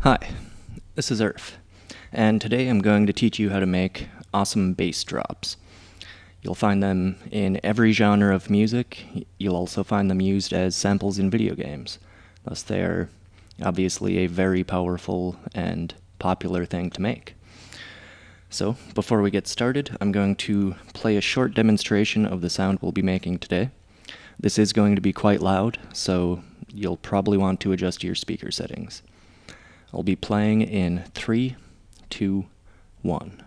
Hi, this is Earth, and today I'm going to teach you how to make awesome bass drops. You'll find them in every genre of music. You'll also find them used as samples in video games. Thus they are obviously a very powerful and popular thing to make. So, before we get started, I'm going to play a short demonstration of the sound we'll be making today. This is going to be quite loud, so you'll probably want to adjust your speaker settings. I'll be playing in 3, 2, 1.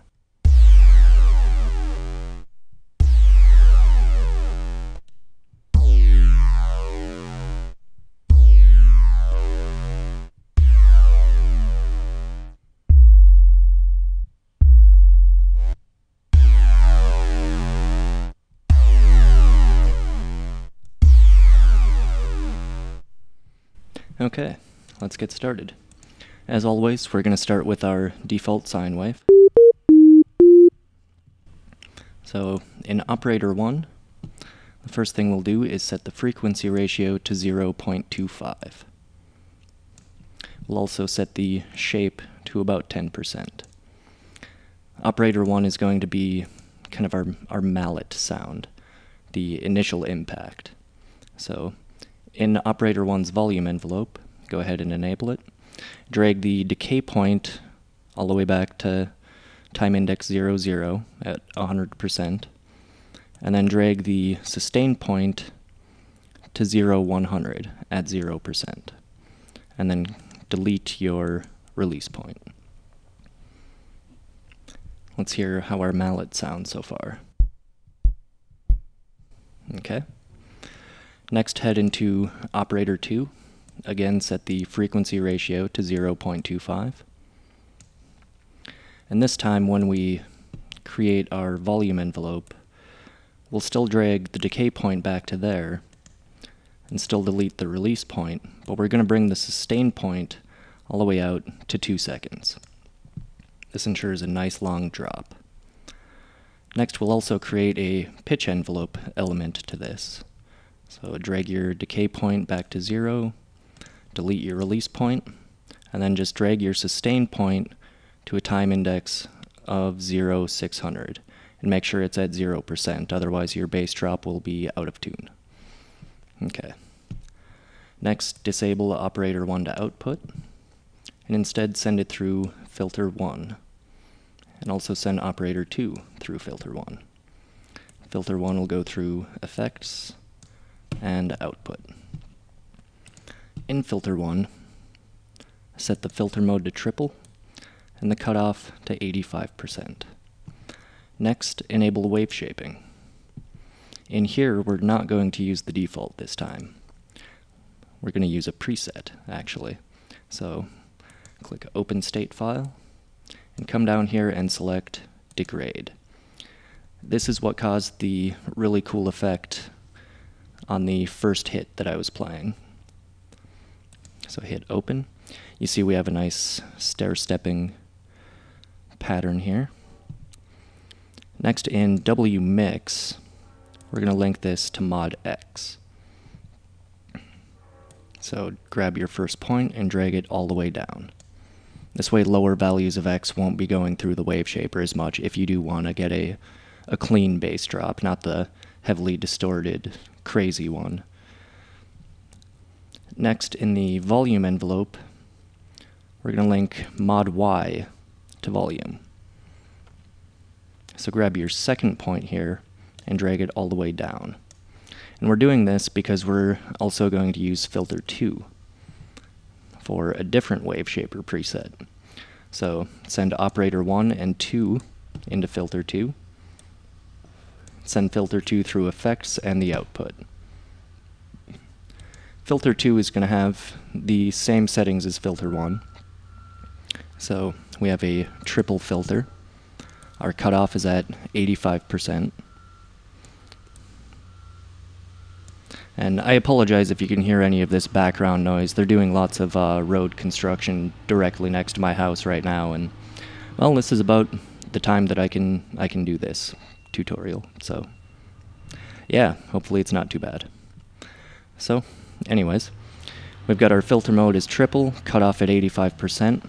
Okay, let's get started. As always, we're going to start with our default sine wave. So in operator 1, the first thing we'll do is set the frequency ratio to 0.25. We'll also set the shape to about 10%. Operator 1 is going to be kind of our mallet sound, the initial impact. So in operator 1's volume envelope, go ahead and enable it. Drag the decay point all the way back to time index 00 at 100%, and then drag the sustain point to 100 at 0%, and then delete your release point. Let's hear how our mallet sounds so far. Okay. Next, head into operator 2. Again, set the frequency ratio to 0.25. And this time, when we create our volume envelope, we'll still drag the decay point back to there and still delete the release point, but we're going to bring the sustain point all the way out to 2 seconds. This ensures a nice long drop. Next, we'll also create a pitch envelope element to this. So drag your decay point back to 0, delete your release point, and then just drag your sustain point to a time index of 600, and make sure it's at 0%, otherwise your bass drop will be out of tune. Okay. Next, disable operator 1 to output, and instead send it through filter 1, and also send operator 2 through filter 1. Filter 1 will go through effects and output. In filter 1, set the filter mode to triple and the cutoff to 85%. Next, enable wave shaping. In here, we're not going to use the default this time. We're going to use a preset, actually. So click Open State File and come down here and select Degrade. This is what caused the really cool effect on the first hit that I was playing. So hit open. You see we have a nice stair-stepping pattern here. Next, in WMix, we're going to link this to mod X. So grab your first point and drag it all the way down. This way lower values of X won't be going through the wave shaper as much if you do want to get a clean bass drop, not the heavily distorted, crazy one. Next, in the volume envelope, we're going to link mod Y to volume. So grab your second point here and drag it all the way down. And we're doing this because we're also going to use filter 2 for a different wave shaper preset. So send operator 1 and 2 into filter 2. Send filter 2 through effects and the output. Filter 2 is going to have the same settings as filter 1. So we have a triple filter. Our cutoff is at 85%. And I apologize if you can hear any of this background noise. They're doing lots of road construction directly next to my house right now, and well, this is about the time that I can do this tutorial. So yeah, hopefully it's not too bad. So anyways, We've got our filter mode as triple, cut off at 85%.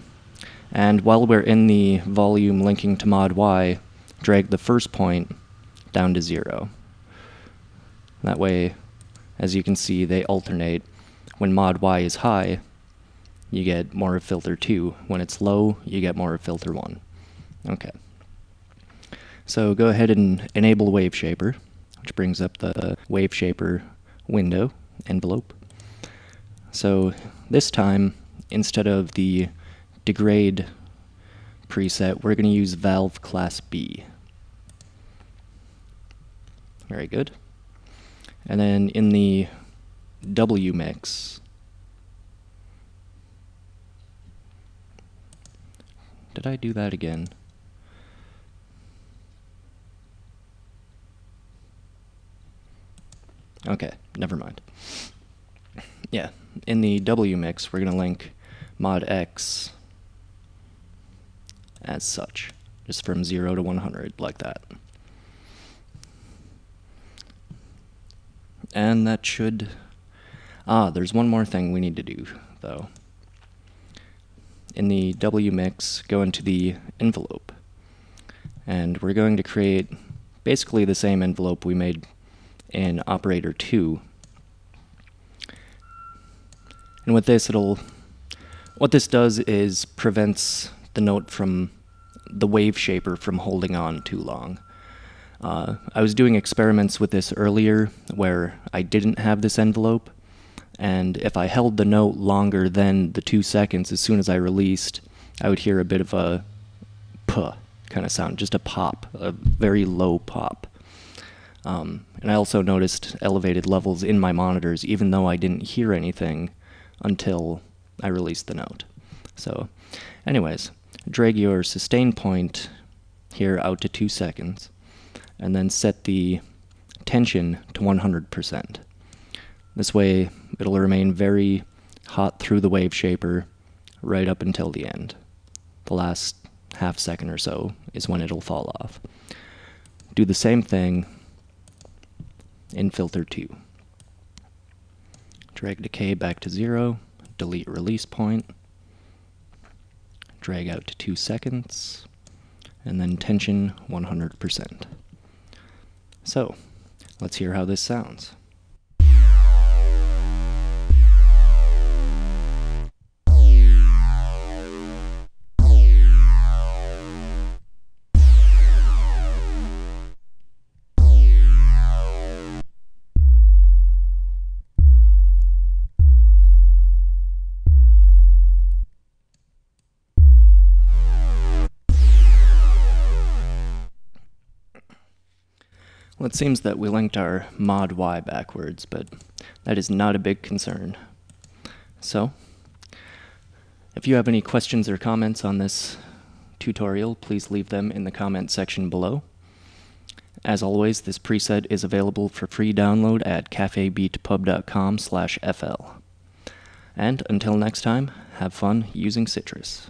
And while we're in the volume linking to mod Y, drag the first point down to 0. That way, as you can see, they alternate. When mod Y is high, you get more of filter 2. When it's low, you get more of filter 1. Okay. So go ahead and enable Wave Shaper, which brings up the Wave Shaper window envelope. So this time, instead of the degrade preset, we're going to use valve class B. Very good. And then in the W mix, did I do that again? Okay, never mind. Yeah, in the W mix, we're going to link mod X as such, just from 0 to 100, like that. And that should... there's one more thing we need to do, though. In the W mix, go into the envelope. And we're going to create basically the same envelope we made in operator 2. And with this, what this does is prevents the note from the wave shaper from holding on too long. I was doing experiments with this earlier where I didn't have this envelope, and if I held the note longer than the 2 seconds as soon as I released, I would hear a bit of a puh kind of sound, just a pop, a very low pop. And I also noticed elevated levels in my monitors, even though I didn't hear anything until I released the note. So, anyways, drag your sustain point here out to 2 seconds, and then set the tension to 100%. This way, it'll remain very hot through the wave shaper right up until the end. The last half second or so is when it'll fall off. Do the same thing in filter 2. Drag decay back to 0, delete release point, drag out to 2 seconds, and then tension 100%. So, let's hear how this sounds. Well, it seems that we linked our mod Y backwards, but that is not a big concern. So, if you have any questions or comments on this tutorial, please leave them in the comment section below. As always, this preset is available for free download at cafebeatpub.com/fl. And until next time, have fun using Sytrus.